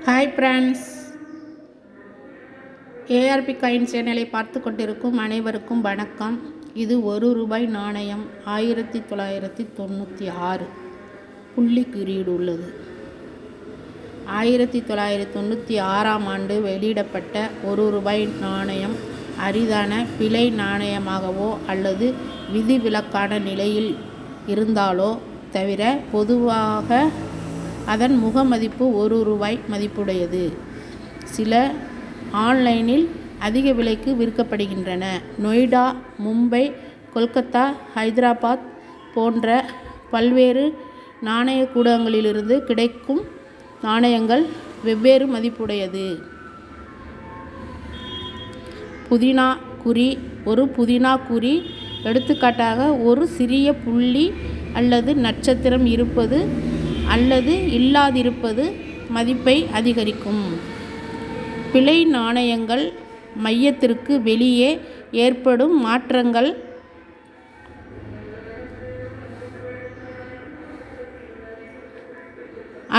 Hi friends, ARP coin சேனலை பார்த்து கொண்டிருக்கும் அனைவருக்கும் வணக்கம். இது ₹1 நாணயம் 1996 புள்ளி குறியீடு உள்ளது. 1996ஆம் ஆண்டு வெளியிடப்பட்ட ₹1 நாணயம் அரிதான பிழை நாணயமாகவோ அல்லது விதிவிலக்கான நிலையில் இருந்தாலோ தவிர பொதுவாக அதன் முகமதிப்பு ₹1 மதிப்புடையது. சில ஆன்லைனில் அதிக விலைக்கு விற்கப்படுகின்றன. நொய்டா, மும்பை, கொல்கத்தா, ஹைதராபாத் போன்ற பல்வேறு நாணயக்கூடங்களிலிருந்து கிடைக்கும் நாணயங்கள் வெவ்வேறு மதிப்புடையது. புதினா குறி ஒரு புதினா குறி எடுத்துக்காட்டாக ஒரு சிறிய புள்ளி அல்லது நட்சத்திரம் இருப்பது அல்லது இல்லாதிருப்பது மதிப்பை அதிகரிக்கும். பிழை நாணயங்கள் மையத்திற்கு வெளியே ஏற்படும் மாற்றங்கள்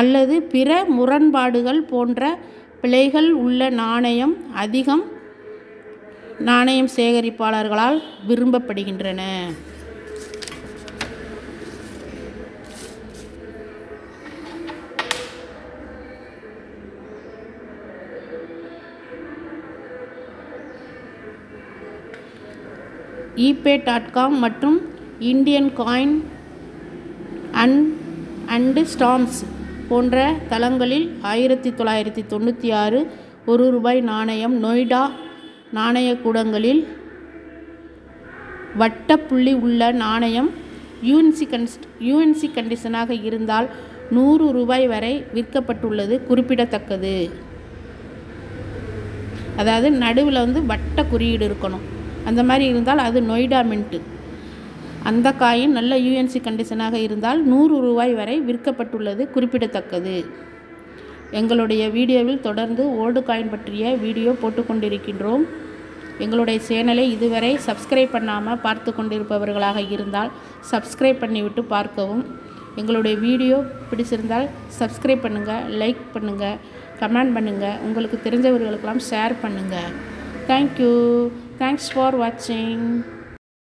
அல்லது பிற முரண்பாடுகள் போன்ற பிழைகள் உள்ள நாணயம் அதிகம் நாணயம் சேகரிப்பாளர்களால் விரும்பப்படுகின்றன. ebay.com மற்றும் இந்தியன் காயின் அண்ட் ஸ்டாம்ப்ஸ் போன்ற தளங்களில் 1996 ₹1 நாணயம் நொய்டா நாணயக்கூடங்களில் வட்டப்புள்ளி உள்ள நாணயம் யூஎன்சி கண்டிஷனாக இருந்தால் ₹100 வரை விற்கப்பட்டுள்ளது குறிப்பிடத்தக்கது. அதாவது நடுவில் வட்ட குறியீடு இருக்கணும். அந்த மாதிரி இருந்தால் அது நொய்டா மின்ட்டு. அந்த காயின் நல்ல யூஎன்சி கண்டிஷனாக இருந்தால் ₹100 வரை விற்கப்பட்டுள்ளது குறிப்பிடத்தக்கது. எங்களுடைய வீடியோவில் தொடர்ந்து ஓல்டு காயின் பற்றிய வீடியோ போட்டுக்கொண்டிருக்கின்றோம். எங்களுடைய சேனலை இதுவரை சப்ஸ்கிரைப் பண்ணாமல் பார்த்து கொண்டிருப்பவர்களாக இருந்தால் சப்ஸ்கிரைப் பண்ணிவிட்டு பார்க்கவும். எங்களுடைய வீடியோ பிடிச்சிருந்தால் சப்ஸ்கிரைப் பண்ணுங்கள், லைக் பண்ணுங்கள், கமெண்ட் பண்ணுங்கள், உங்களுக்கு தெரிஞ்சவர்களுக்கெல்லாம் ஷேர் பண்ணுங்கள். தேங்க்யூ. Thanks for watching.